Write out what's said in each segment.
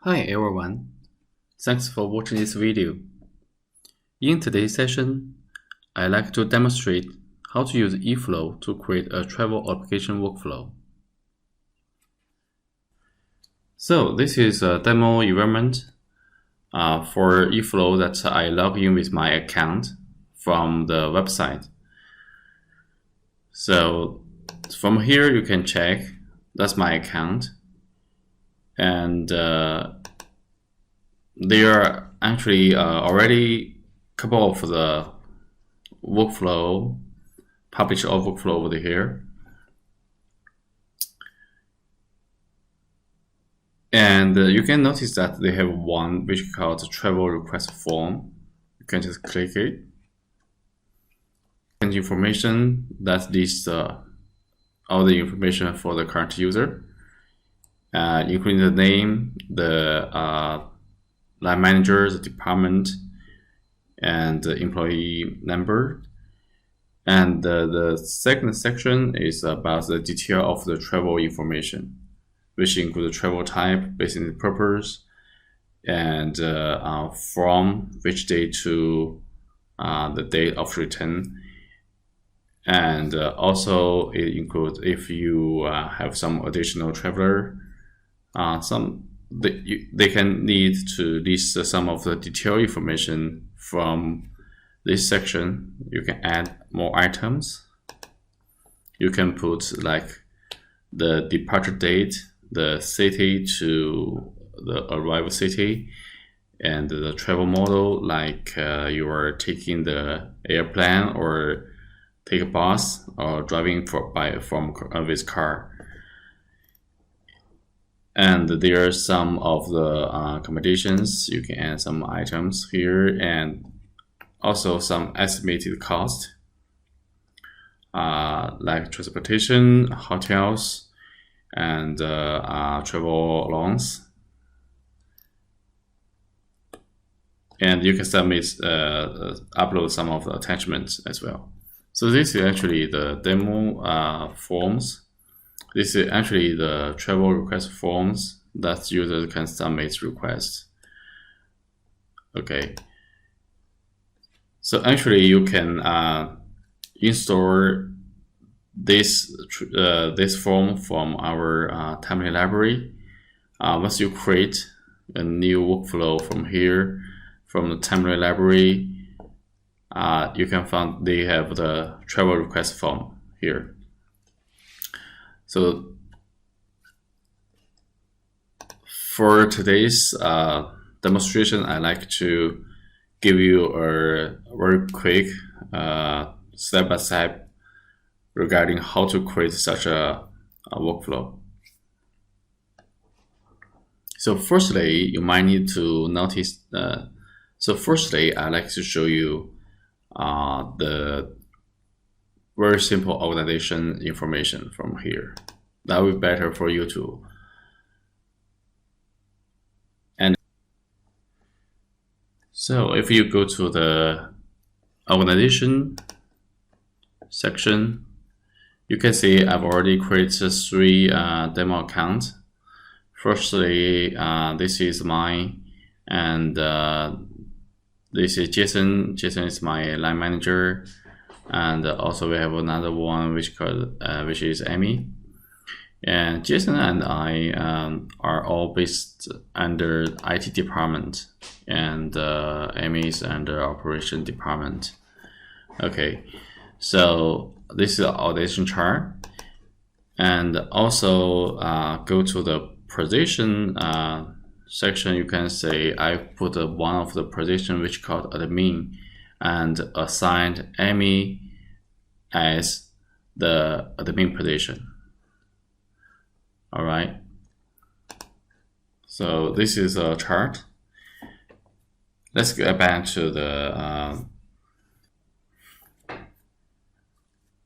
Hi everyone, thanks for watching this video. In today's session, I'd like to demonstrate how to use YeeFlow to create a travel application workflow. So this is a demo environment for YeeFlow that I log in with my account from the website. So from here you can check that's my account, and there are actually already a couple of the workflow, publish all workflow over here. And you can notice that they have one which is called the travel request form. You can just click it. And information that lists all the information for the current user, including the name, the line manager, the department, and the employee number. And the second section is about the detail of the travel information, which include the travel type, business purpose, and from which day to the date of return. And also it includes if you have some additional traveler, they can need to list some of the detailed information from this section. You can add more items. You can put like the departure date, the city to the arrival city, and the travel model, like you are taking the airplane or take a bus or driving from with car. And there are some of the accommodations. You can add some items here, and also some estimated cost, like transportation, hotels, and travel allowance. And you can submit, upload some of the attachments as well. So this is actually the demo forms. This is actually the travel request forms that users can submit requests. Okay. So actually you can install this form from our template library. Once you create a new workflow from here, from the template library, you can find they have the travel request form here. So for today's demonstration, I like to give you a very quick step-by-step regarding how to create such a workflow. So firstly, you might need to notice, firstly, I like to show you the very simple organization information from here. That will be better for you too. And so if you go to the organization section, you can see I've already created 3 demo accounts. Firstly, this is mine, and this is Jason. Jason is my line manager, and also we have another one which is Amy. And Jason and I are all based under IT department, and Amy is under operation department. Okay, so this is the organization chart, and also go to the position section. You can say I put one of the position which called admin, and assigned Amy as the admin position. All right. So this is a chart. Let's get back to the.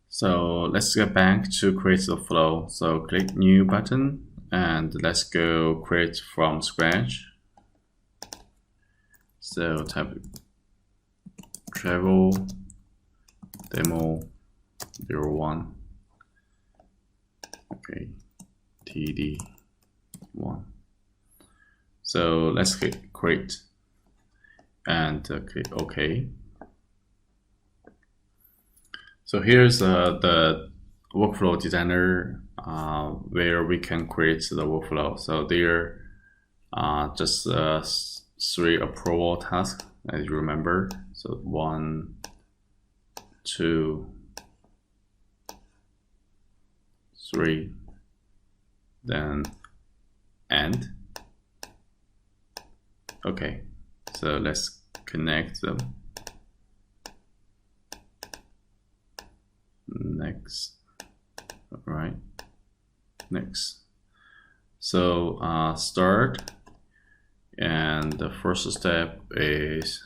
So let's get back to create the flow. So click new button, and let's go create from scratch. So type travel demo 01. Okay, TD1. So let's click create and click OK. So here's the workflow designer where we can create the workflow. So there are just 3 approval tasks, as you remember. So 1, 2, 3, then end. Okay, so let's connect them. Next. All right, next. So start, and the first step is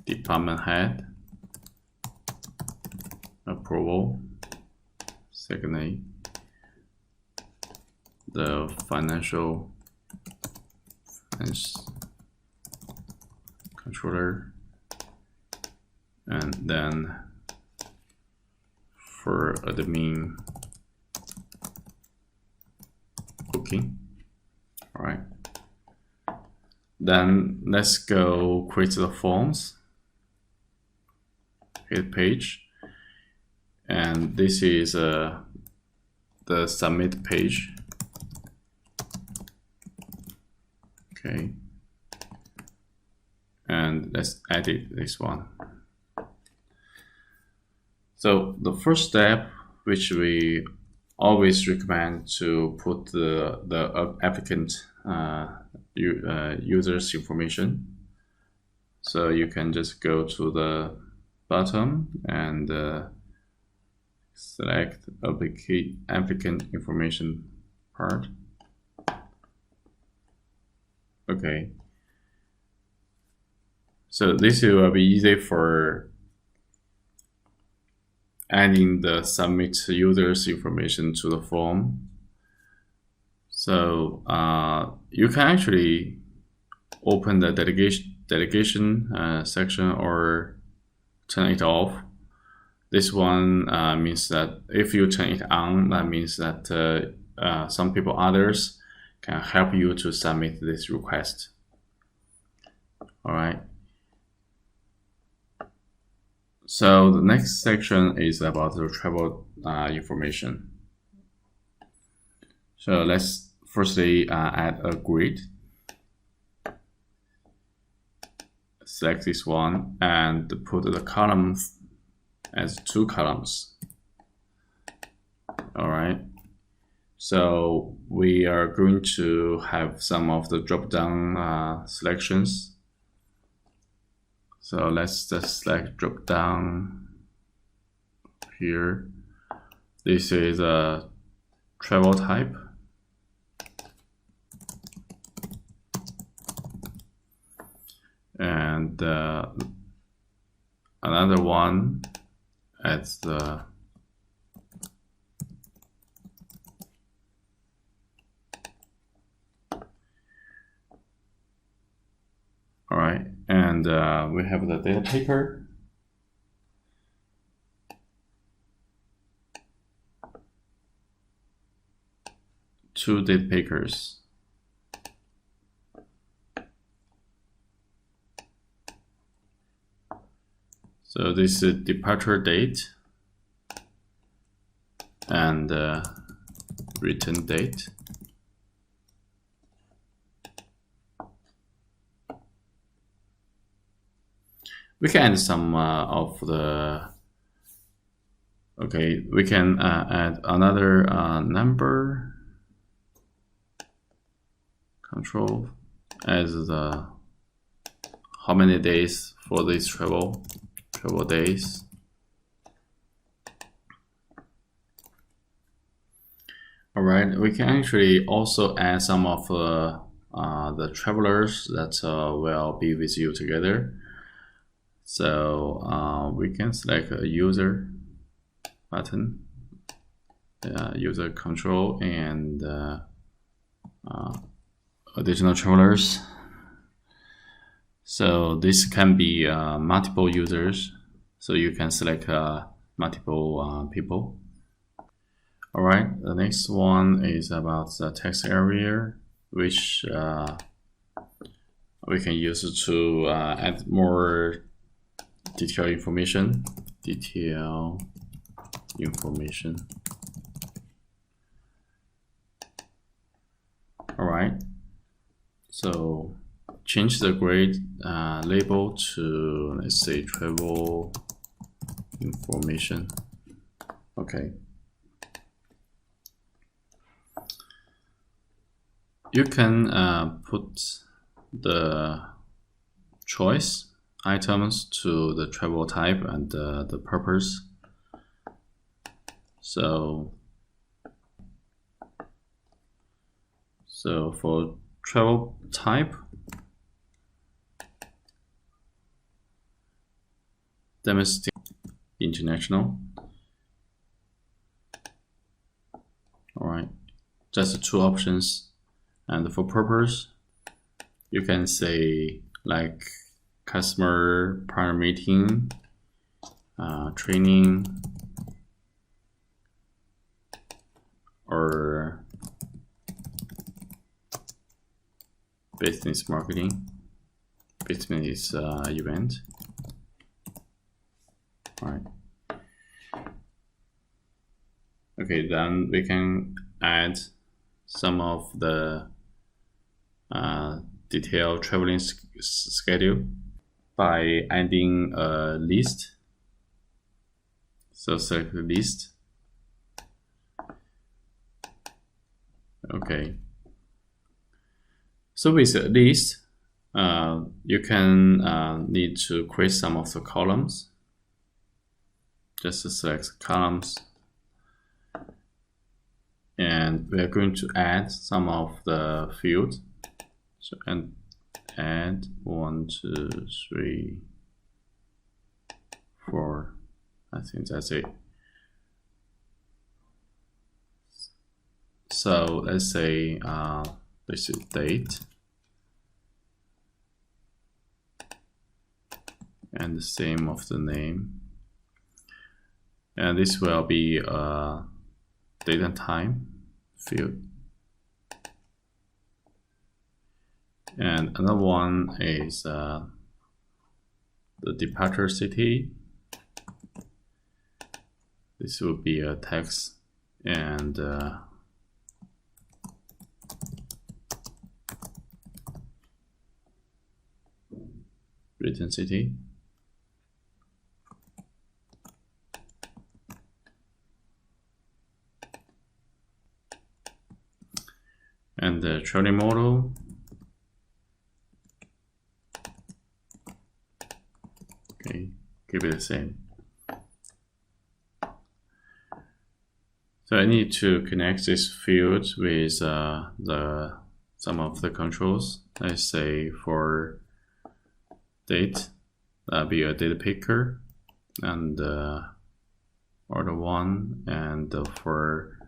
department head approval. Secondly, the financial controller, and then for admin booking. All right, then let's go create the forms. Hit page, and this is the submit page. Okay, and let's edit this one. So the first step, which we always recommend to put the applicant user's information. So you can just go to the bottom and select applicant information part. Okay. So this will be easy for adding the submit user's information to the form. So you can actually open the delegation section or turn it off. This one means that if you turn it on, that means that some people, others, can help you to submit this request. All right. So the next section is about the travel information. So let's firstly add a grid. Select this one and put the columns as 2 columns. All right. So we are going to have some of the drop-down selections. So let's just select drop down here. This is a travel type. And another one as the all right, and we have the data taker. Two data takers. So this is departure date and return date. We can add some of the, okay, we can add another number control as the how many days for this travel days. All right, we can actually also add some of the travelers that will be with you together. So we can select a user button, user control, and additional travelers. So this can be multiple users, so you can select multiple people. All right, the next one is about the text area. which we can use to add more detailed information. All right. So change the grade label to, let's say, travel information. Okay. You can put the choice items to the travel type and the purpose. So for travel type, domestic, international. All right, just two options. And for purpose, you can say like customer prior meeting, training, or business marketing, business event. All right. Okay, then we can add some of the detailed traveling schedule by adding a list. So select the list. Okay. So with a list, you can need to create some of the columns. Just select columns. And we are going to add some of the fields. So and add 1, 2, 3, 4. I think that's it. So let's say this is date, and the same of the name, and this will be a date and time field. And another one is the departure city. This will be a text, and return city. And the training model. Okay, keep it the same. So I need to connect this field with some of the controls. Let's say for date, that'll be a data picker, and order one, and for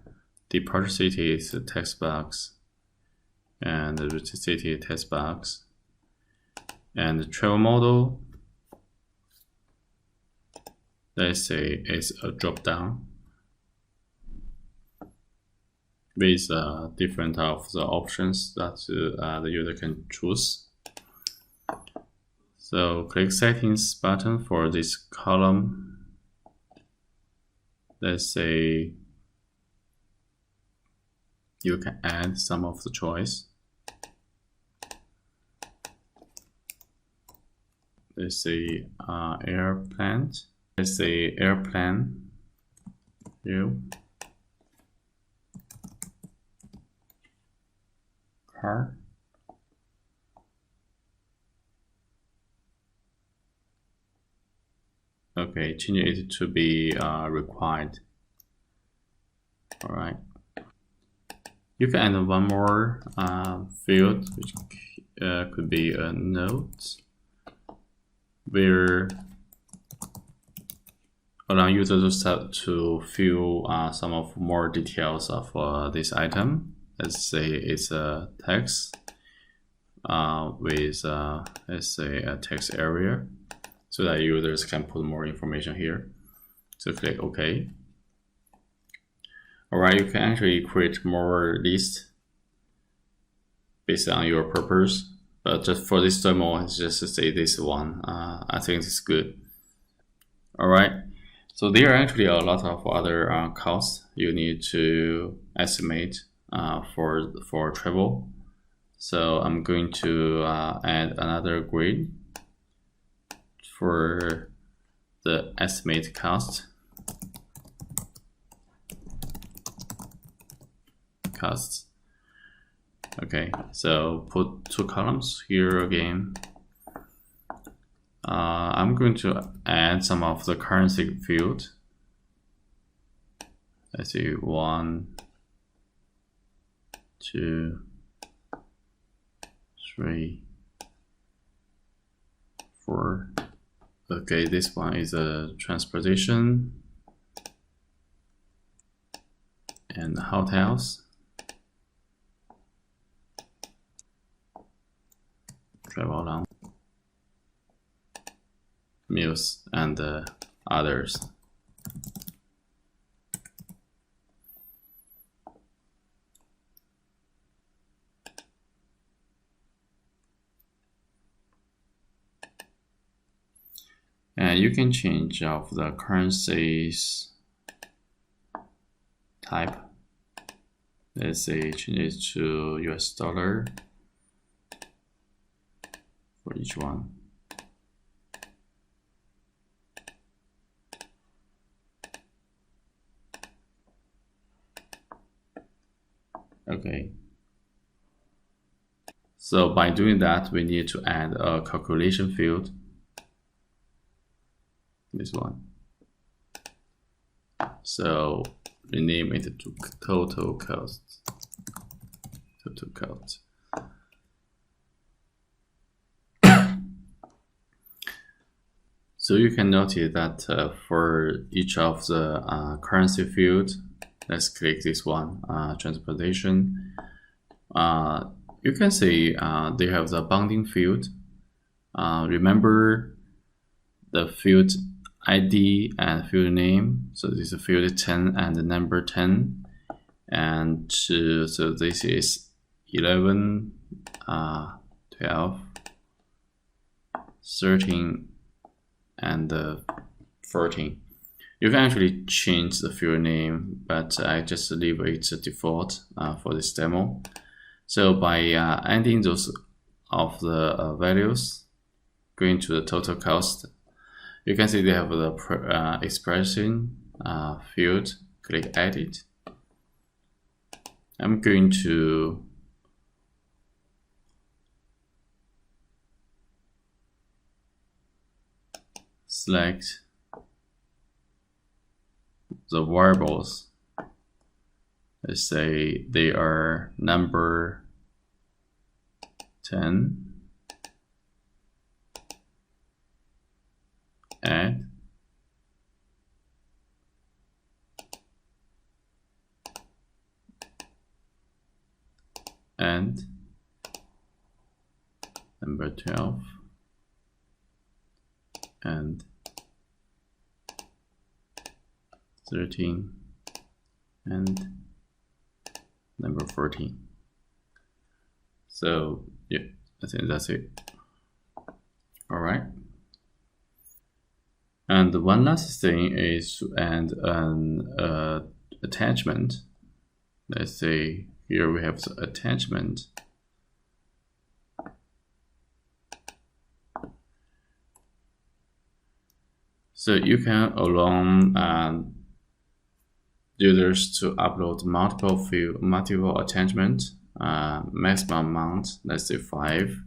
departure city is a text box, and the return city text box, and the travel model, let's say is a drop down with different of the options that the user can choose. So click settings button for this column. Let's say you can add some of the choice. Let's say airplane. Let's say airplane view. Car. Okay, change it to be required. All right. You can add one more field, which could be a note, where allow users to fill some of more details of this item. Let's say it's a text with let's say a text area, so that users can put more information here. So click OK. All right, you can actually create more lists based on your purpose. But just for this demo, it's just to say this one. I think it's good. All right. So there are actually a lot of other costs you need to estimate for travel. So I'm going to add another grid for the estimate costs. Okay, so put 2 columns here again. I'm going to add some of the currency field. Let's see, 1, 2, 3, 4. Okay, this one is a transportation and hotels, travel along, meals, and others. And you can change of the currencies type. Let's say change it to US dollar for each one. Okay. So by doing that, we need to add a calculation field. This one. So rename it to total cost. Total cost. So you can notice that for each of the currency field, let's click this one, transportation. You can see they have the bounding field. Remember the field ID and field name. So this is field 10 and the number 10. And so this is 11, 12, 13, and 14. You can actually change the field name, but I just leave it default for this demo. So by adding those of the values, going to the total cost, you can see they have the expression field. Click edit. I'm going to select the variables. Let's say they are number 10, add, and number 12, and 13, and number 14. So yeah, I think that's it. All right. And one last thing is to add an attachment. Let's say here we have the attachment. So you can allow users to upload multiple attachments, maximum amount, let's say 5.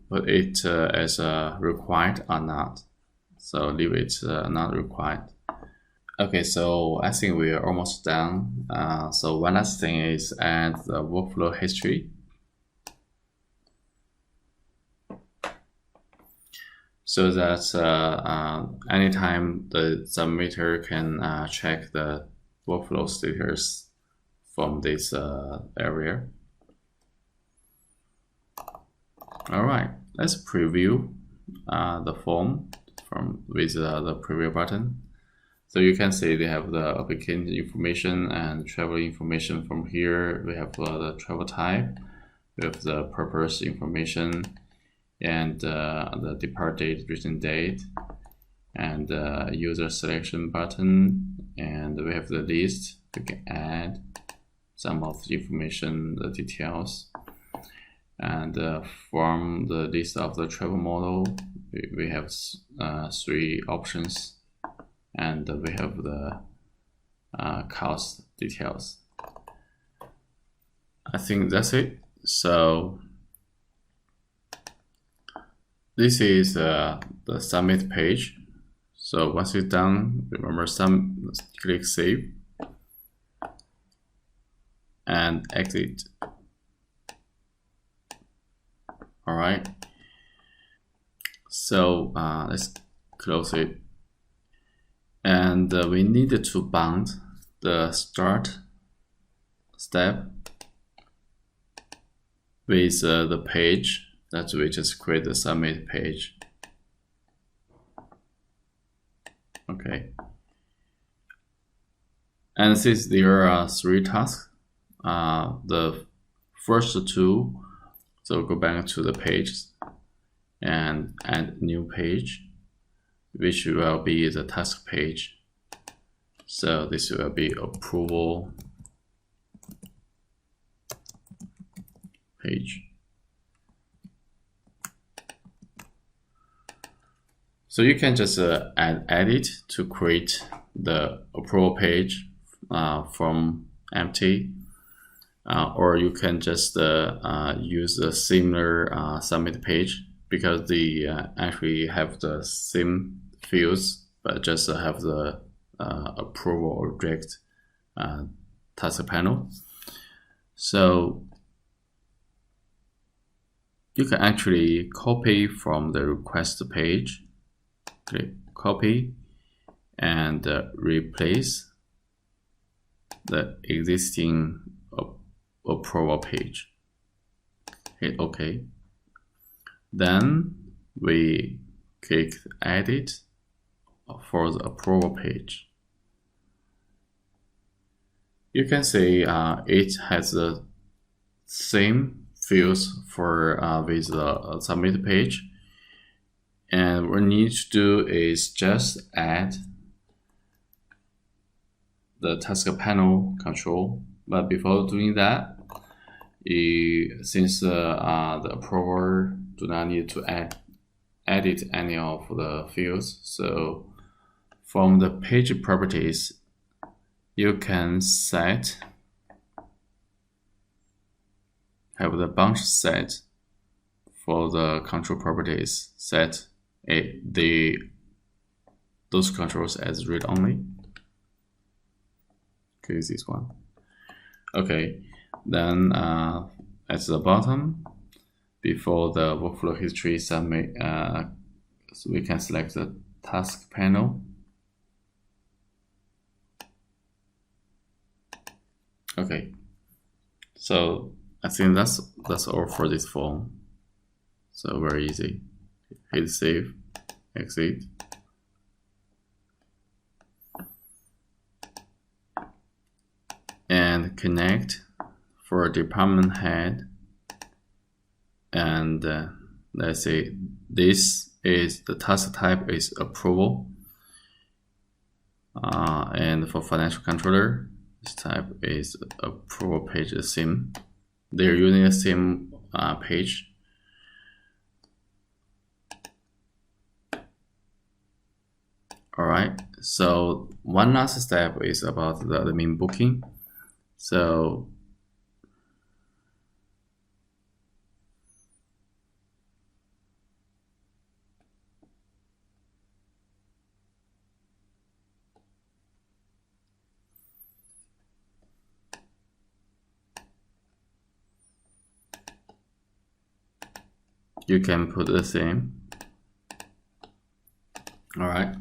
Put it as required or not. So leave it not required. Okay, so I think we are almost done. So one last thing is add the workflow history. So that anytime the submitter can check the workflow status from this area. All right, let's preview the form with the preview button. So you can see they have the applicant information and travel information. From here, we have the travel type, we have the purpose information, and the depart date, return date, and user selection button, and we have the list. We can add some of the information, the details, and from the list of the travel model, we have 3 options, and we have the cost details. I think that's it. So this is the submit page. So once it's done, remember click save and exit. All right. So let's close it. And we need to bound the start step with the page that we just create the submit page. Okay. And since there are 3 tasks, the first 2, so go back to the page and add new page, which will be the task page. So this will be approval page. So you can just add edit to create the approval page from empty, or you can just use a similar submit page, because they actually have the same fields, but just have the approval or reject task panel. So you can actually copy from the request page, click copy, and replace the existing approval page. Hit OK. Then we click edit for the approval page. You can see it has the same fields for with the submit page, and what we need to do is just add the task panel control. But before doing that, since the approver do not need to edit any of the fields, so from the page properties, you can have the bunch set for the control properties, set those controls as read only. Okay, this one. Okay, then at the bottom, before the workflow history submit, so we can select the task panel. Okay, so I think that's all for this form. So very easy. Hit save, exit. And connect for department head. And let's say this is the task type is approval. And for financial controller, this type is approval page sim. They're using the same page. All right, so one last step is about the admin booking. So you can put the same. All right.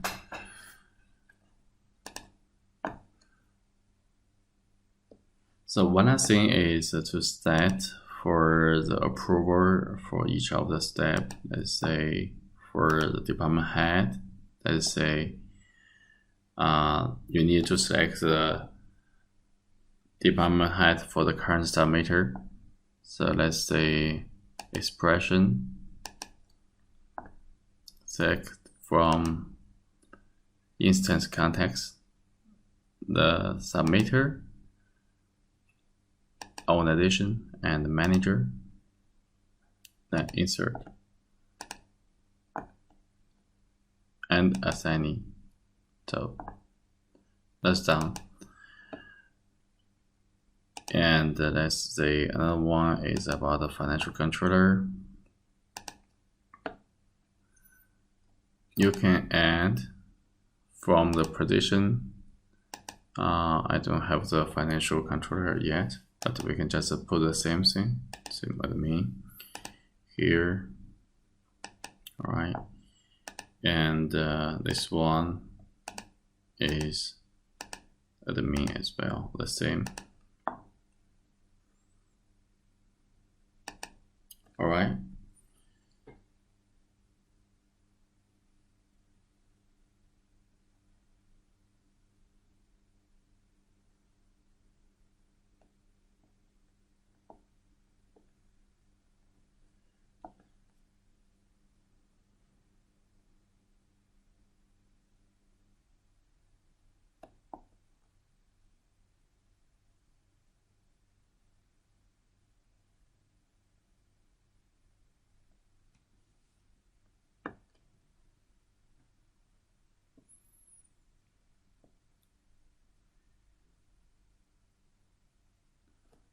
So one last thing is to set for the approval for each of the steps. Let's say for the department head, let's say you need to select the department head for the current submitter. So let's say expression, select from instance context the submitter, organization, and manager, then insert and assignee. So that's done. And let's say another one is about the financial controller. You can add from the position. I don't have the financial controller yet, but we can just put the same thing, same admin here. All right, and this one is admin as well, the same. All right.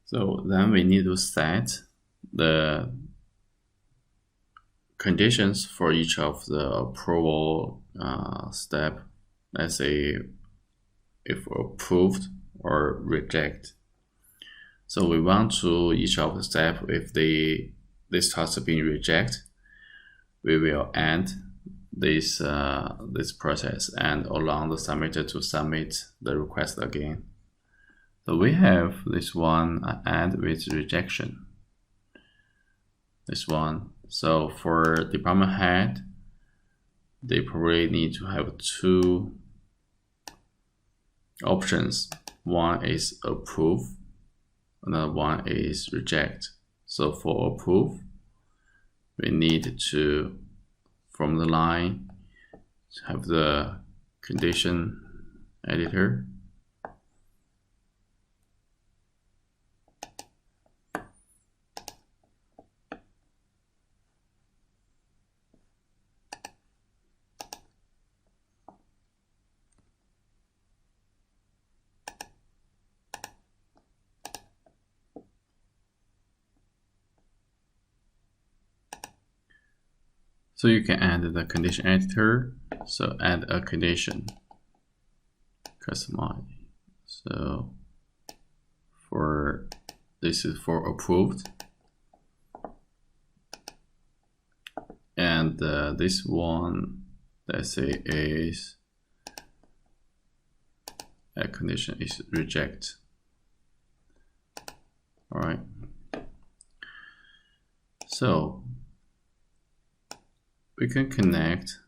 So then we need to set the conditions for each of the approval step. Let's say if approved or reject. So we want to each of the step, if this task being rejected, we will end this process and allow the submitter to submit the request again. So we have this one add with rejection. This one. So for department head, they probably need to have two options. One is approve, another one is reject. So for approve, we need to, from the line, have the condition editor. So you can add the condition editor. So add a condition, customize. So for this is for approved, and this one, let's say is a condition is reject. All right. So we can connect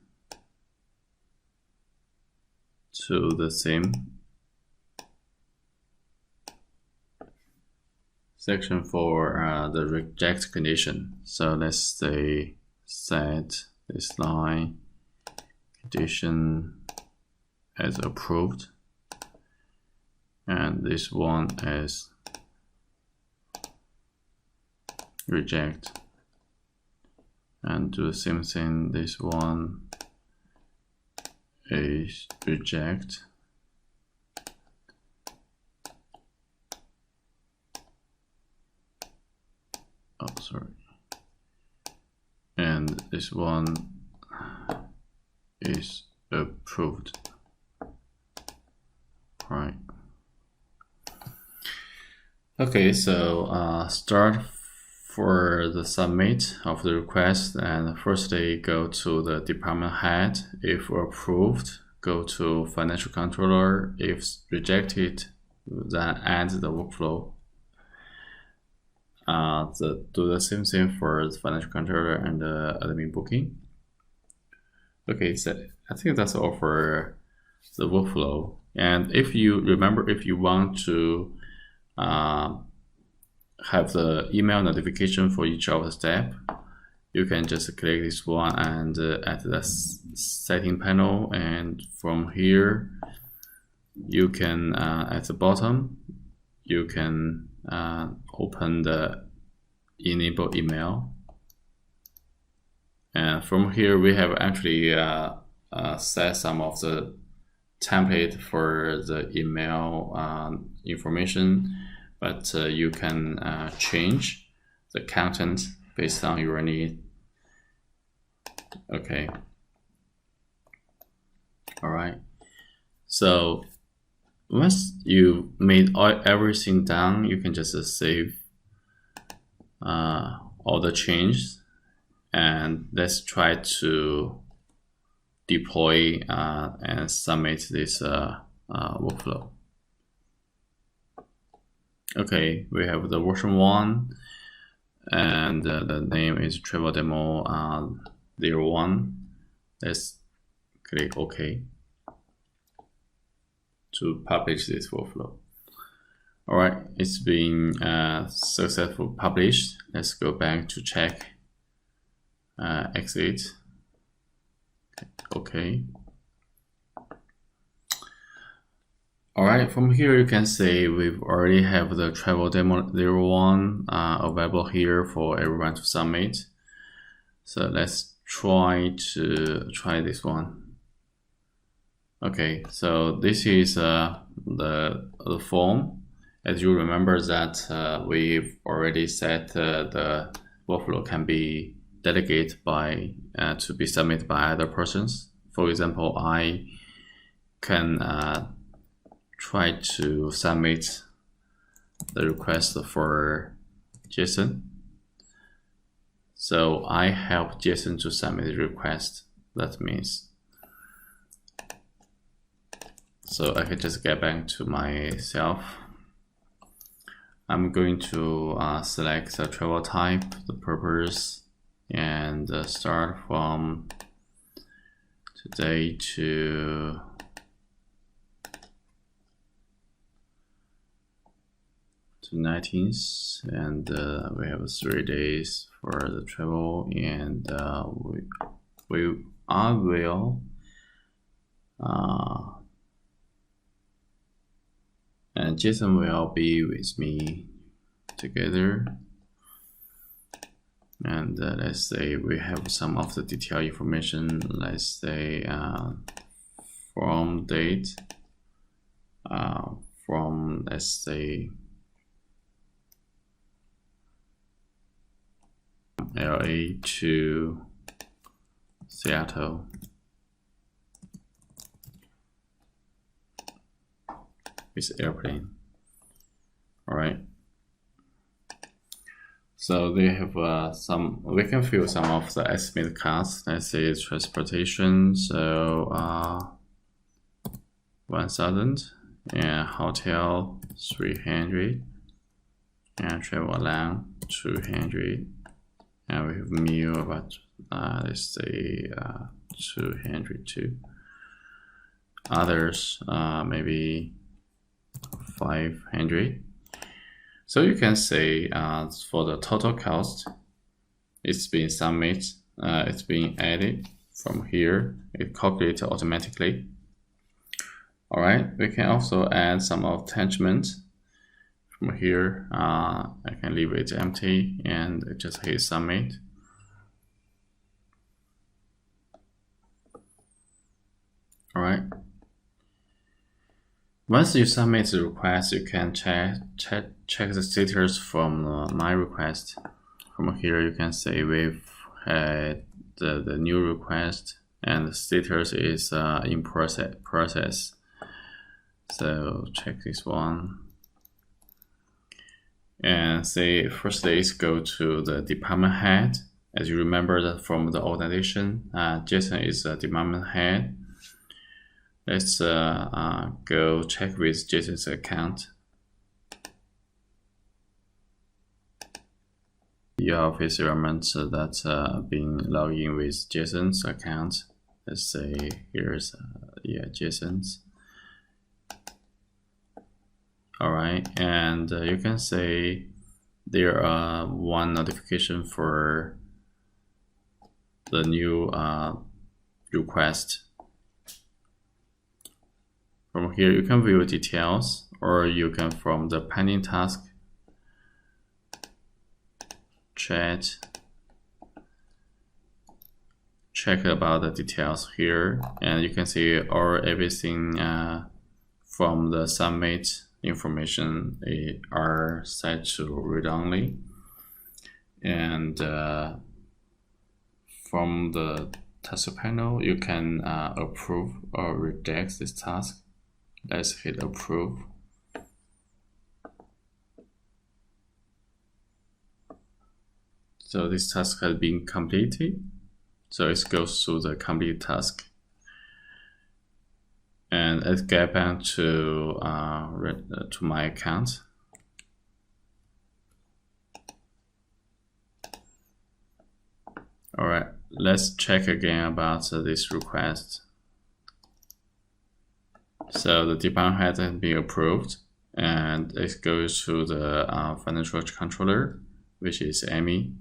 to the same section for the reject condition. So let's say set this line condition as approved, and this one as reject. And do the same thing, this one is reject. Oh, sorry. And this one is approved. All right. Okay, so start for the submit of the request, and firstly go to the department head. If approved, go to financial controller. If rejected, then add the workflow. Do the same thing for the financial controller and the admin booking. Okay, so I think that's all for the workflow. And if you remember, if you want to have the email notification for each of the step, you can just click this one and at the setting panel, and from here you can at the bottom you can open the enable email, and from here we have actually set some of the template for the email information, but you can change the content based on your need. Okay. All right. So once you made everything done, you can just save all the changes, and let's try to deploy and submit this workflow. Okay, we have the version 1, and the name is travel demo 01. Let's click OK to publish this workflow. All right, it's been successfully published. Let's go back to check. Exit. Okay. All right, from here you can see we've already have the travel demo 01 available here for everyone to submit. So let's try this one. Okay, so this is the form. As you remember that we've already set the workflow can be delegated by to be submitted by other persons. For example, I can try to submit the request for Jason. So I help Jason to submit the request. That means, so I can just get back to myself. I'm going to select the travel type, the purpose, and start from today to to 19th, and we have 3 days for the travel, and I will and Jason will be with me together. And let's say we have some of the detailed information. Let's say from date, from let's say LA to Seattle. It's airplane. All right. So they have some. We can fill some of the estimated costs. Let's say transportation. So 1,000, and hotel 300, and travel allowance 200, and we have meal about let's say 200 too. Others maybe 500. So you can say for the total cost, it's been submitted, it's being added from here. It calculates automatically. All right, we can also add some attachments from here. I can leave it empty and just hit submit. All right. Once you submit the request, you can check the status from my request. From here, you can say we've had the new request, and the status is in process. So check this one, and say first is go to the department head. As you remember that from the organization, Jason is the department head. Let's go check with Jason's account. You have his elements that's been logged in with Jason's account. let's say here's JSONs. All right, and you can say there are one notification for the new request. From here, you can view details, or you can from the pending task check about the details here, and you can see everything from the submit information are set to read only, and from the task panel you can approve or reject this task. Let's hit approve. So this task has been completed. So it goes through the complete task. And let's get back to my account. All right, let's check again about this request. So the department head has been approved, and it goes to the financial controller, which is Amy.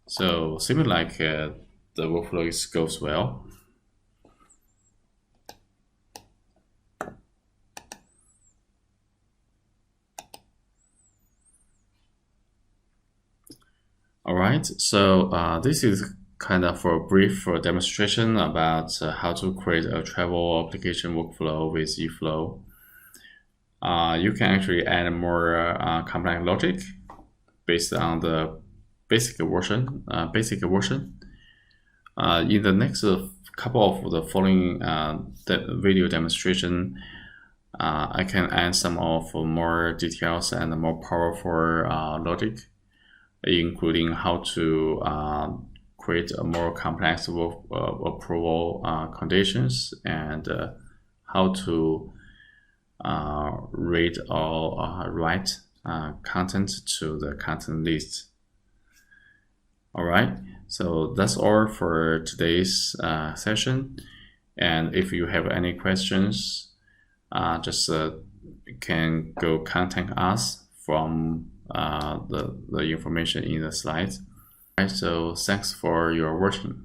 So seems like the workflow goes well. All right, so this is kind of a brief demonstration about how to create a travel application workflow with YeeFlow. You can actually add more complex logic based on the basic version. In the next couple of the following video demonstration, I can add some of more details and more powerful logic, including how to create a more complex approval conditions, and how to read or write content to the content list. All right, so that's all for today's session. And if you have any questions, just can go contact us from the information in the slides. All right, so thanks for your watching.